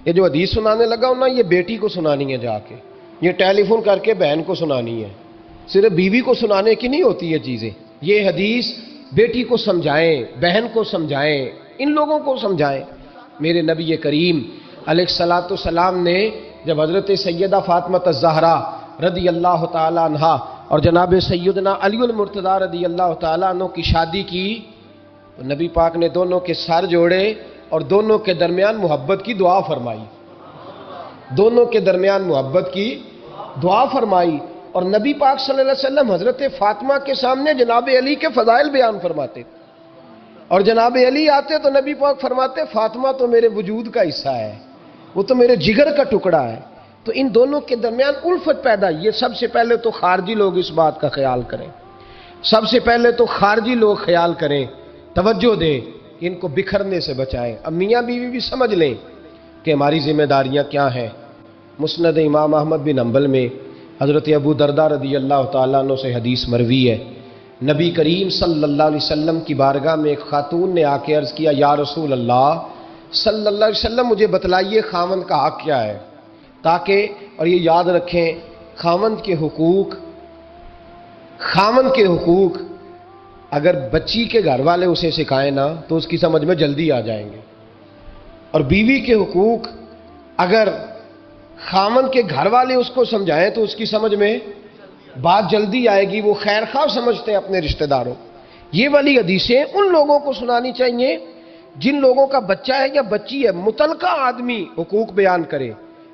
یہ جو حدیث سنانے لگا ہوں نا، یہ بیٹی کو سنانی ہے جا کے، یہ ٹیلی فون کر کے بہن کو سنانی ہے، صرف بیوی کو سنانے کی نہیں ہوتی یہ چیزیں۔ یہ حدیث بیٹی کو سمجھائیں، بہن کو سمجھائیں، ان لوگوں کو سمجھائیں۔ میرے نبی کریم علیہ الصلوۃ والسلام نے جب حضرت سیدہ فاطمہ الزہرا رضی اللہ تعالی عنہا اور جناب سیدنا علی المرتضیٰ رضی اللہ تعالیٰ عنہ کی شادی کی تو نبی پاک نے دونوں کے سر جوڑے اور دونوں کے درمیان محبت کی دعا فرمائی، دونوں کے درمیان محبت کی دعا فرمائی۔ اور نبی پاک صلی اللہ علیہ وسلم حضرت فاطمہ کے سامنے جناب علی کے فضائل بیان فرماتے، اور جناب علی آتے تو نبی پاک فرماتے فاطمہ تو میرے وجود کا حصہ ہے، وہ تو میرے جگر کا ٹکڑا ہے۔ تو ان دونوں کے درمیان الفت پیدا، یہ سب سے پہلے تو خارجی لوگ اس بات کا خیال کریں، سب سے پہلے تو خارجی لوگ خیال کریں، توجہ دیں کہ ان کو بکھرنے سے بچائیں۔ اب میاں بیوی بھی سمجھ لیں کہ ہماری ذمہ داریاں کیا ہیں۔ مسند امام احمد بن حنبل میں حضرت ابو درداء رضی اللہ تعالیٰ عنہ سے حدیث مروی ہے، نبی کریم صلی اللہ علیہ وسلم کی بارگاہ میں ایک خاتون نے آ کے عرض کیا، یا رسول اللہ صلی اللہ علیہ وسلم مجھے بتلائیے خاوند کا حق کیا ہے، تاکہ اور یہ یاد رکھیں خاوند کے حقوق اگر بچی کے گھر والے اسے سکھائیں نا تو اس کی سمجھ میں جلدی آ جائیں گے، اور بیوی کے حقوق اگر خاوند کے گھر والے اس کو سمجھائیں تو اس کی سمجھ میں بات جلدی آئے گی، وہ خیر خواہ سمجھتے ہیں اپنے رشتہ داروں۔ یہ والی حدیثیں ان لوگوں کو سنانی چاہیے جن لوگوں کا بچہ ہے یا بچی ہے، متعلقہ آدمی حقوق بیان کرے۔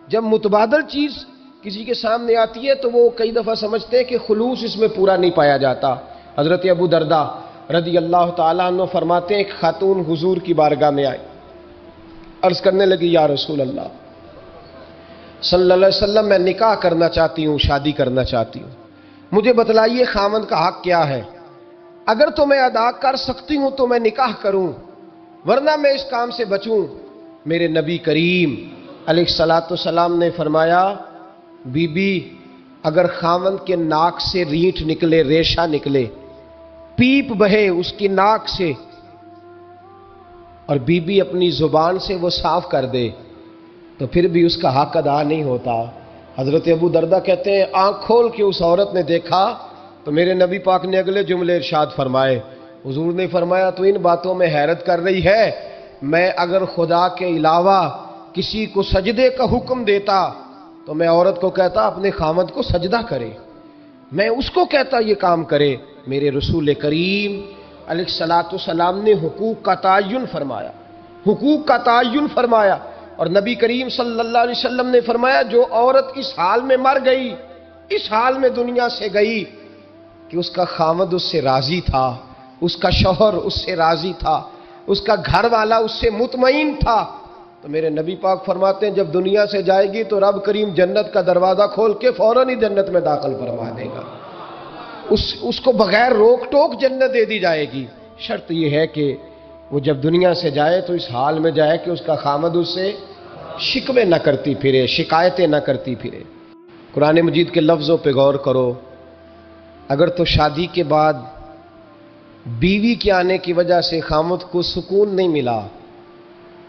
جب متبادل چیز کسی کے سامنے آتی ہے تو وہ کئی دفعہ سمجھتے ہیں کہ خلوص اس میں پورا نہیں پایا جاتا۔ حضرت ابو درداء رضی اللہ تعالیٰ عنہ فرماتے ہیں ایک خاتون حضور کی بارگاہ میں آئی، عرض کرنے لگی، یا رسول اللہ صلی اللہ علیہ وسلم میں نکاح کرنا چاہتی ہوں، شادی کرنا چاہتی ہوں، مجھے بتلائیے خاوند کا حق کیا ہے، اگر تو میں ادا کر سکتی ہوں تو میں نکاح کروں، ورنہ میں اس کام سے بچوں۔ میرے نبی کریم علیہ الصلوۃ والسلام نے فرمایا، بی بی اگر خاوند کے ناک سے رینٹ نکلے، ریشہ نکلے، پیپ بہے اس کی ناک سے، اور بی بی اپنی زبان سے وہ صاف کر دے تو پھر بھی اس کا حق ادا نہیں ہوتا۔ حضرت ابو درداء کہتے ہیں آنکھ کھول کے اس عورت نے دیکھا تو میرے نبی پاک نے اگلے جملے ارشاد فرمائے، حضور نے فرمایا تو ان باتوں میں حیرت کر رہی ہے، میں اگر خدا کے علاوہ کسی کو سجدے کا حکم دیتا تو میں عورت کو کہتا اپنے خاوند کو سجدہ کرے، میں اس کو کہتا یہ کام کرے۔ میرے رسول کریم علیہ الصلوۃ والسلام نے حقوق کا تعین فرمایا، حقوق کا تعین فرمایا، اور نبی کریم صلی اللہ علیہ وسلم نے فرمایا جو عورت اس حال میں مر گئی، اس حال میں دنیا سے گئی کہ اس کا خاوند اس سے راضی تھا، اس کا شوہر اس سے راضی تھا، اس کا گھر والا اس سے مطمئن تھا، تو میرے نبی پاک فرماتے ہیں جب دنیا سے جائے گی تو رب کریم جنت کا دروازہ کھول کے فوراً ہی جنت میں داخل فرما دے گا، اس کو بغیر روک ٹوک جنت دے دی جائے گی۔ شرط یہ ہے کہ وہ جب دنیا سے جائے تو اس حال میں جائے کہ اس کا خاوند اس سے شکوے نہ کرتی پھرے، شکایتیں نہ کرتی پھرے۔ قرآن مجید کے لفظوں پہ غور کرو، اگر تو شادی کے بعد بیوی کے آنے کی وجہ سے خاوند کو سکون نہیں ملا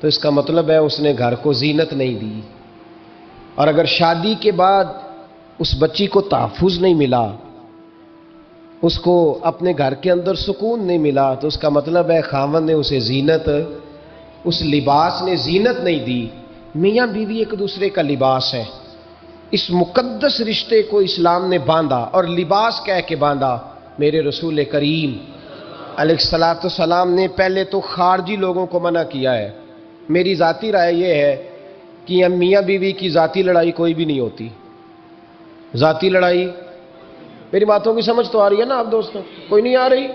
تو اس کا مطلب ہے اس نے گھر کو زینت نہیں دی، اور اگر شادی کے بعد اس بچی کو تحفظ نہیں ملا، اس کو اپنے گھر کے اندر سکون نہیں ملا تو اس کا مطلب ہے خاوند نے اسے زینت، اس لباس نے زینت نہیں دی۔ میاں بیوی ایک دوسرے کا لباس ہے، اس مقدس رشتے کو اسلام نے باندھا اور لباس کہہ کے باندھا۔ میرے رسول کریم علیہ الصلوۃ والسلام نے پہلے تو خارجی لوگوں کو منع کیا ہے۔ میری ذاتی رائے یہ ہے کہ میاں بیوی کی ذاتی لڑائی کوئی بھی نہیں ہوتی، ذاتی لڑائی، میری باتوں کی سمجھ تو آ رہی ہے نا آپ دوستوں؟ کوئی نہیں آ رہی؟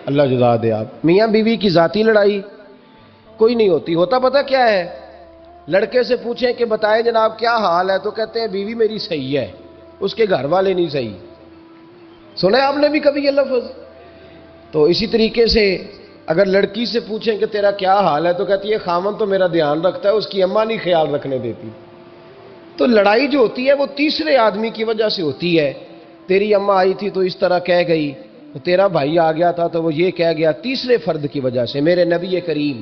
اللہ جزا دے آپ۔ میاں بیوی کی ذاتی لڑائی کوئی نہیں ہوتی، ہوتا پتہ کیا ہے؟ لڑکے سے پوچھیں کہ بتائیں جناب کیا حال ہے تو کہتے ہیں بیوی میری صحیح ہے، اس کے گھر والے نہیں صحیح۔ سنا آپ نے بھی کبھی یہ لفظ؟ تو اسی طریقے سے اگر لڑکی سے پوچھیں کہ تیرا کیا حال ہے تو کہتی ہے خاوند تو میرا دھیان رکھتا ہے، اس کی اماں نہیں خیال رکھنے دیتی۔ تو لڑائی جو ہوتی ہے وہ تیسرے آدمی کی وجہ سے ہوتی ہے، تیری اماں آئی تھی تو اس طرح کہہ گئی، تو تیرا بھائی آ گیا تھا تو وہ یہ کہہ گیا، تیسرے فرد کی وجہ سے۔ میرے نبی کریم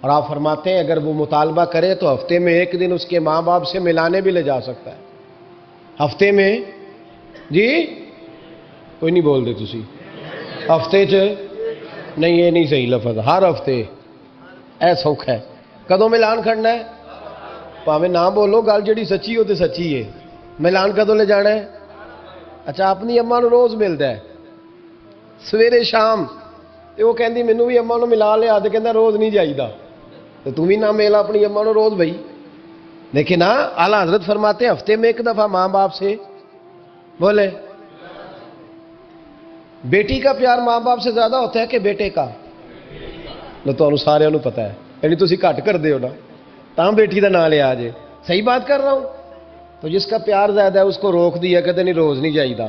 اور آپ فرماتے ہیں اگر وہ مطالبہ کرے تو ہفتے میں ایک دن اس کے ماں باپ سے ملانے بھی لے جا سکتا ہے. ہفتے میں جی کوئی نہیں بول دے تسی ہفتے چ نہیں، یہ نہیں صحیح لفظ، ہر ہفتے اے سوکھ ہے. کدوں ملان کرنا ہے؟ پاویں نہ بولو، گل جڑی سچی ہو تو سچی ہے. ملان کدوں لے جانا ہے؟ اچھا اپنی اماں نو روز ملتا ہے سویرے شام، تے وہ کہندی مینوں بھی اماں نو ملا لیا، تے کہندا روز نہیں جائیدا. تو تم بھی نہ مل اپنی اماں نو روز بھائی. لیکن ہاں اعلیٰ حضرت فرماتے ہیں ہفتے میں ایک دفعہ ماں باپ سے بولے. بیٹی کا پیار ماں باپ سے زیادہ ہوتا ہے کہ بیٹے کا؟ تو سارے پتا ہے، یعنی تھی گھٹ کر دے ہو نا تاں بیٹی کا نام لیا جے. صحیح بات کر رہا ہوں. تو جس کا پیار زیادہ ہے اس کو روک دیا کہتے نہیں روز نہیں جائیدا،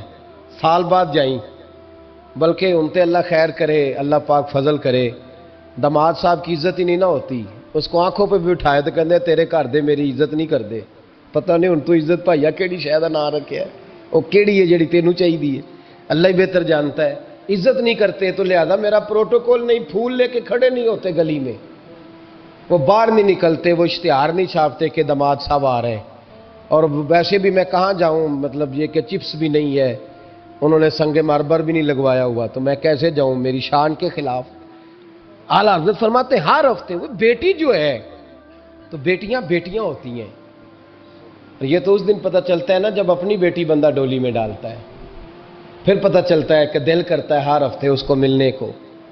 سال بعد جائیں. بلکہ ان تے اللہ خیر کرے، اللہ پاک فضل کرے. داماد صاحب کی عزت ہی نہیں نہ ہوتی، اس کو آنکھوں پہ بھی اٹھائے تو کہتے تیرے گھر دے میری عزت نہیں کر دے. پتہ نہیں ہن تو عزت بھائیا کیڑی شے دا نام رکھیا ہے، وہ کیڑی ہے جڑی تینوں چاہیے؟ اللہ ہی بہتر جانتا ہے. عزت نہیں کرتے تو لہذا میرا پروٹوکول نہیں، پھول لے کے کھڑے نہیں ہوتے گلی میں، وہ باہر نہیں نکلتے، وہ اشتہار نہیں چھاپتے کہ داماد صاحب آ رہے ہیں. اور ویسے بھی میں کہاں جاؤں، مطلب یہ کہ چپس بھی نہیں ہے، انہوں نے سنگ مرمر بھی نہیں لگوایا ہوا، تو میں کیسے جاؤں، میری شان کے خلاف. اعلیٰ حضرت فرماتے ہیں ہر ہفتے وہ بیٹی جو ہے، تو بیٹیاں بیٹیاں ہوتی ہیں. یہ تو اس دن پتہ چلتا ہے نا جب اپنی بیٹی بندہ ڈولی میں ڈالتا ہے، پھر پتہ چلتا ہے کہ دل کرتا ہے ہر ہفتے اس کو ملنے کو،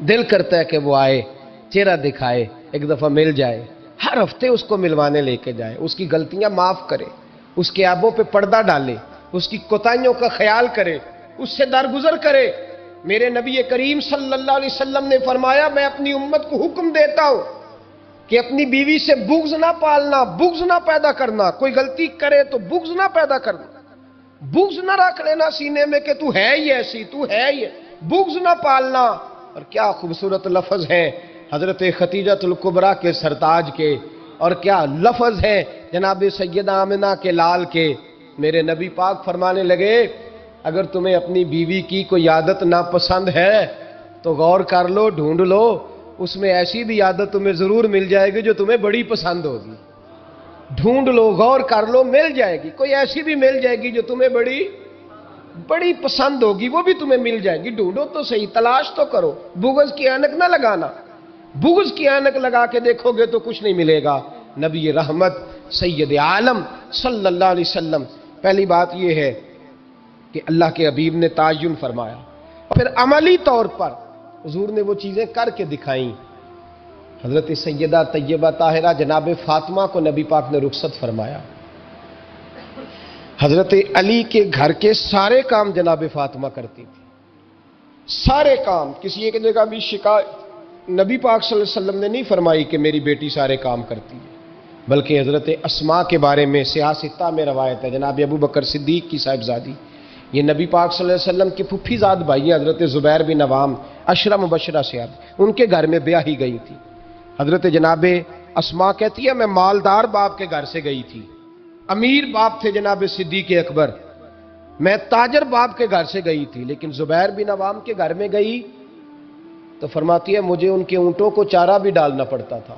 دل کرتا ہے کہ وہ آئے، چہرہ دکھائے، ایک دفعہ مل جائے، ہر ہفتے اس کو ملوانے لے کے جائے، اس کی غلطیاں معاف کرے، اس کے عیبوں پہ پردہ ڈالے، اس کی کوتاہیوں کا خیال کرے، اس سے درگزر کرے. میرے نبی کریم صلی اللہ علیہ وسلم نے فرمایا میں اپنی امت کو حکم دیتا ہوں کہ اپنی بیوی سے بغض نہ پالنا، بغض نہ پیدا کرنا. کوئی غلطی کرے تو بغض نہ پیدا کرنا، بغض نہ رکھ لینا سینے میں کہ تو ہے ہی ایسی، تو ہے ہی، بغض نہ پالنا. اور کیا خوبصورت لفظ ہیں حضرت خدیجہ الکبریٰ کے سرتاج کے، اور کیا لفظ ہیں جناب سیدہ آمنہ کے لال کے. میرے نبی پاک فرمانے لگے اگر تمہیں اپنی بیوی کی کوئی عادت ناپسند ہے تو غور کر لو، ڈھونڈ لو، اس میں ایسی بھی عادت تمہیں ضرور مل جائے گی جو تمہیں بڑی پسند ہوگی. ڈھونڈ لو، غور کر لو، مل جائے گی. کوئی ایسی بھی مل جائے گی جو تمہیں بڑی پسند ہوگی، وہ بھی تمہیں مل جائے گی. ڈھونڈو تو صحیح، تلاش تو کرو. بغض کی اینک نہ لگانا، بغض کی اینک لگا کے دیکھو گے تو کچھ نہیں ملے گا. نبی رحمت سید عالم صلی اللہ علیہ وسلم، پہلی بات یہ ہے کہ اللہ کے حبیب نے تعین فرمایا، پھر عملی طور پر حضور نے وہ چیزیں کر کے دکھائیں. حضرت سیدہ طیبہ طاہرہ جناب فاطمہ کو نبی پاک نے رخصت فرمایا. حضرت علی کے گھر کے سارے کام جناب فاطمہ کرتی تھی، سارے کام. کسی ایک جگہ بھی شکایت نبی پاک صلی اللہ علیہ وسلم نے نہیں فرمائی کہ میری بیٹی سارے کام کرتی ہے، بلکہ حضرت اسماء کے بارے میں سیاہ ستہ میں روایت ہے، جناب ابو بکر صدیق کی صاحبزادی، یہ نبی پاک صلی اللہ علیہ وسلم کے پھپھی زاد بھائی حضرت زبیر بن عوام عشرہ مبشرہ سے، ان کے گھر میں بیاہی گئی تھی. حضرت جناب اسماء کہتی ہے میں مالدار باپ کے گھر سے گئی تھی، امیر باپ تھے جناب صدیق اکبر، میں تاجر باپ کے گھر سے گئی تھی، لیکن زبیر بن عوام کے گھر میں گئی تو فرماتی ہے مجھے ان کے اونٹوں کو چارہ بھی ڈالنا پڑتا تھا،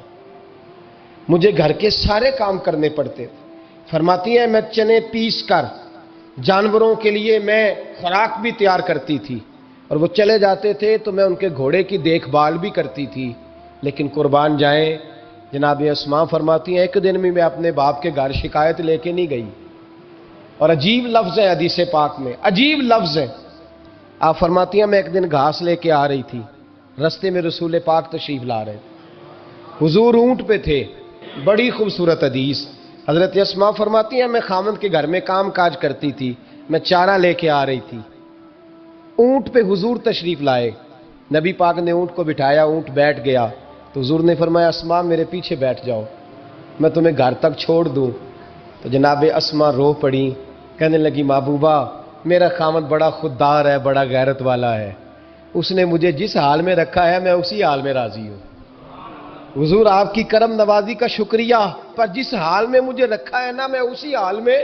مجھے گھر کے سارے کام کرنے پڑتے تھے. فرماتی ہے میں چنے پیس کر جانوروں کے لیے میں خوراک بھی تیار کرتی تھی، اور وہ چلے جاتے تھے تو میں ان کے گھوڑے کی دیکھ بھال بھی کرتی تھی. لیکن قربان جائیں جناب اسماء فرماتی ہیں ایک دن میں اپنے باپ کے گھر شکایت لے کے نہیں گئی. اور عجیب لفظ ہے حدیث پاک میں، عجیب لفظ ہے. آپ فرماتی ہیں میں ایک دن گھاس لے کے آ رہی تھی، رستے میں رسول پاک تشریف لا رہے، حضور اونٹ پہ تھے. بڑی خوبصورت حدیث. حضرت اسماء فرماتی ہیں میں خامند کے گھر میں کام کاج کرتی تھی، میں چارہ لے کے آ رہی تھی، اونٹ پہ حضور تشریف لائے، نبی پاک نے اونٹ کو بٹھایا، اونٹ بیٹھ گیا تو حضور نے فرمایا اسماء میرے پیچھے بیٹھ جاؤ، میں تمہیں گھر تک چھوڑ دوں. تو جناب اسماء رو پڑی، کہنے لگی محبوبہ میرا خامد بڑا خوددار ہے، بڑا غیرت والا ہے، اس نے مجھے جس حال میں رکھا ہے میں اسی حال میں راضی ہوں. حضور آپ کی کرم نوازی کا شکریہ، پر جس حال میں مجھے رکھا ہے نا میں اسی حال میں.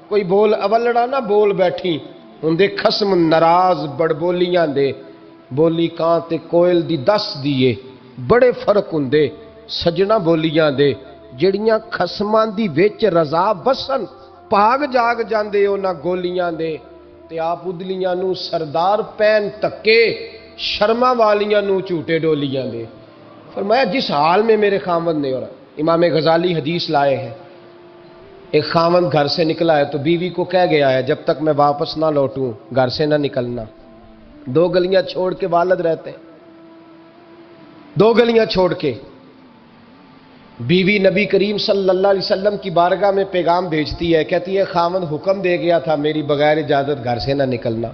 کوئی بول اول لڑا نہ بول بیٹھی ہوں دے خسم ناراض بڑبولیاں دے، بولی کان تے کوئل دی دس دیے بڑے فرق ہوں دے. سجنا بولیاں دے جڑیاں خسماں دی وچ رضا بسن پاگ جاگ جاندے انہاں گولیاں دے تے آپ ادلیاں نو سردار پین تکے شرما والیاں نو جھوٹے ڈولیاں دے۔ فرمایا جس حال میں میرے خامد نے، اور امام غزالی حدیث لائے ہیں، ایک خامد گھر سے نکلا ہے تو بیوی کو کہہ گیا ہے جب تک میں واپس نہ لوٹوں گھر سے نہ نکلنا۔ 2 گلیاں چھوڑ کے والد رہتے ہیں، 2 گلیاں چھوڑ کے بیوی نبی کریم صلی اللہ علیہ وسلم کی بارگاہ میں پیغام بھیجتی ہے، کہتی ہے خامد حکم دے گیا تھا میری بغیر اجازت گھر سے نہ نکلنا۔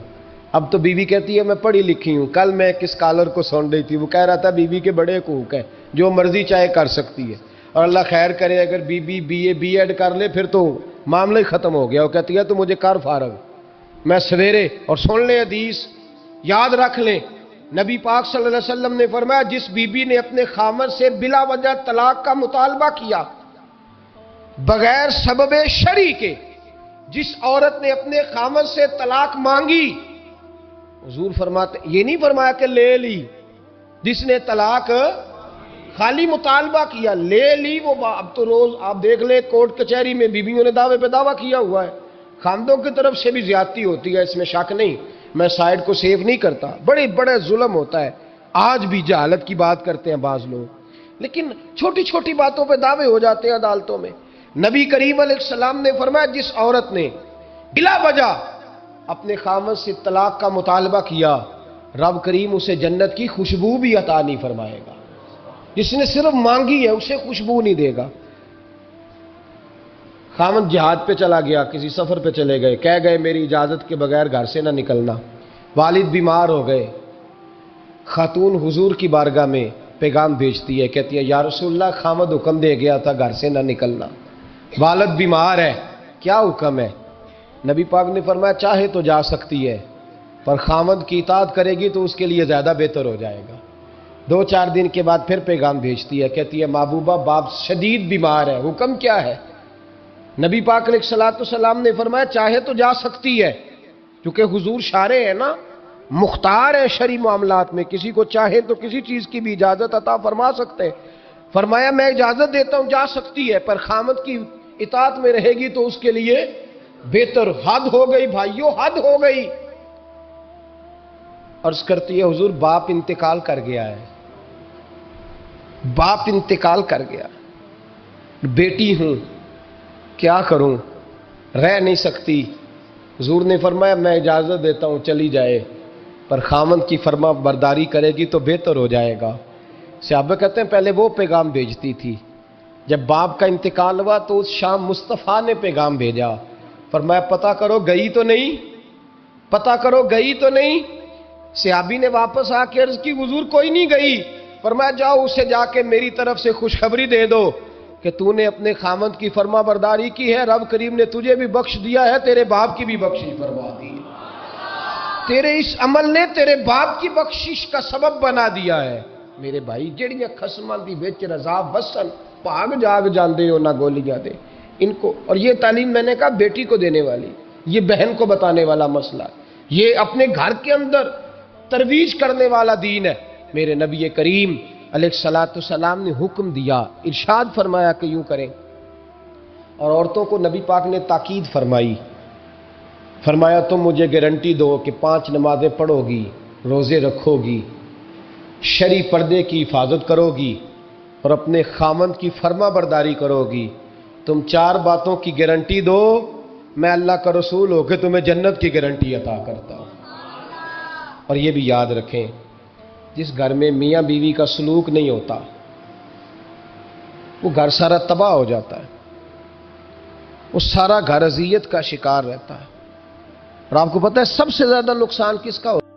اب تو بیوی کہتی ہے میں پڑھی لکھی ہوں، کل میں کس کالر کو سن رہی تھی، وہ کہہ رہا تھا بیوی کے بڑے حقوق ہیں، جو مرضی چاہے کر سکتی ہے، اور اللہ خیر کرے اگر بیوی بی ایڈ کر لے پھر تو معاملہ ہی ختم ہو گیا۔ وہ کہتی ہے تو مجھے کر فارغ، میں سویرے، اور سن لیں حدیث یاد رکھ لیں، نبی پاک صلی اللہ علیہ وسلم نے فرمایا جس بی بی نے اپنے خامد سے بلا وجہ طلاق کا مطالبہ کیا بغیر سبب شرعی کے، جس عورت نے اپنے خامد سے طلاق مانگی، حضور فرماتے یہ نہیں فرمایا کہ لے لی، جس نے طلاق خالی مطالبہ کیا لے لی، وہ اب تو روز آپ دیکھ لیں کورٹ کچہری میں بیویوں نے دعوے پہ دعویٰ کیا ہوا ہے، خامدوں کی طرف سے بھی زیادتی ہوتی ہے، اس میں شک نہیں، میں سائڈ کو سیف نہیں کرتا، بڑے ظلم ہوتا ہے، آج بھی جہالت کی بات کرتے ہیں بعض لوگ، لیکن چھوٹی چھوٹی باتوں پہ دعوے ہو جاتے ہیں عدالتوں میں۔ نبی کریم علیہ السلام نے فرمایا جس عورت نے بلا وجہ اپنے خامد سے طلاق کا مطالبہ کیا رب کریم اسے جنت کی خوشبو بھی عطا نہیں فرمائے گا، جس نے صرف مانگی ہے اسے خوشبو نہیں دے گا۔ خامد جہاد پہ چلا گیا، کسی سفر پہ چلے گئے، کہہ گئے میری اجازت کے بغیر گھر سے نہ نکلنا، والد بیمار ہو گئے، خاتون حضور کی بارگاہ میں پیغام بھیجتی ہے، کہتی ہے یا رسول اللہ خامد حکم دے گیا تھا گھر سے نہ نکلنا، والد بیمار ہے، کیا حکم ہے؟ نبی پاک نے فرمایا چاہے تو جا سکتی ہے پر خامد کی اطاعت کرے گی تو اس کے لیے زیادہ بہتر ہو جائے گا۔ 2-4 دن کے بعد پھر پیغام بھیجتی ہے، کہتی ہے محبوبہ باپ شدید بیمار ہے، حکم کیا ہے؟ نبی پاک علیہ السلام نے فرمایا چاہے تو جا سکتی ہے، کیونکہ حضور شارع ہے نا، مختار ہے شرعی معاملات میں، کسی کو چاہے تو کسی چیز کی بھی اجازت عطا فرما سکتے ہیں۔ فرمایا میں اجازت دیتا ہوں جا سکتی ہے پر خامد کی اطاعت میں رہے گی تو اس کے لیے بہتر۔ حد ہو گئی بھائیو، حد ہو گئی۔ عرض کرتی ہے حضور باپ انتقال کر گیا ہے، باپ انتقال کر گیا، بیٹی ہوں کیا کروں، رہ نہیں سکتی۔ حضور نے فرمایا میں اجازت دیتا ہوں چلی جائے پر خامد کی فرما برداری کرے گی تو بہتر ہو جائے گا۔ صحابہ کہتے ہیں پہلے وہ پیغام بھیجتی تھی، جب باپ کا انتقال ہوا تو اس شام مصطفیٰ نے پیغام بھیجا، فرمایا پتہ کرو گئی تو نہیں، پتہ کرو گئی تو نہیں۔ صحابی نے واپس آ کے عرض کی حضور کوئی نہیں گئی، فرمایا جاؤ اسے جا کے میری طرف سے خوشخبری دے دو کہ تو نے اپنے خامد کی فرما برداری کی ہے، رب کریم نے تجھے بھی بخش دیا ہے، تیرے باپ کی بھی بخشش فرما دی، تیرے اس عمل نے تیرے باپ کی بخشش کا سبب بنا دیا ہے۔ میرے بھائی جڑیاں خسماں دی وچ رضا بسن پاگ جاگ جاندے ہو نہ گولیاں دے ان کو، اور یہ تعلیم میں نے کہا بیٹی کو دینے والی، یہ بہن کو بتانے والا مسئلہ، یہ اپنے گھر کے اندر ترویج کرنے والا دین ہے۔ میرے نبی کریم علیہ السلام نے حکم دیا، ارشاد فرمایا کہ یوں کریں، اور عورتوں کو نبی پاک نے تاکید فرمائی، فرمایا تم مجھے گارنٹی دو کہ 5 نمازیں پڑھو گی، روزے رکھو گی، شرعی پردے کی حفاظت کرو گی اور اپنے خامند کی فرما برداری کرو گی، تم 4 باتوں کی گارنٹی دو، میں اللہ کا رسول ہو کے تمہیں جنت کی گارنٹی عطا کرتا ہوں۔ اور یہ بھی یاد رکھیں جس گھر میں میاں بیوی کا سلوک نہیں ہوتا وہ گھر سارا تباہ ہو جاتا ہے، وہ سارا گھر اذیت کا شکار رہتا ہے، اور آپ کو پتہ ہے سب سے زیادہ نقصان کس کا ہوتا ہے؟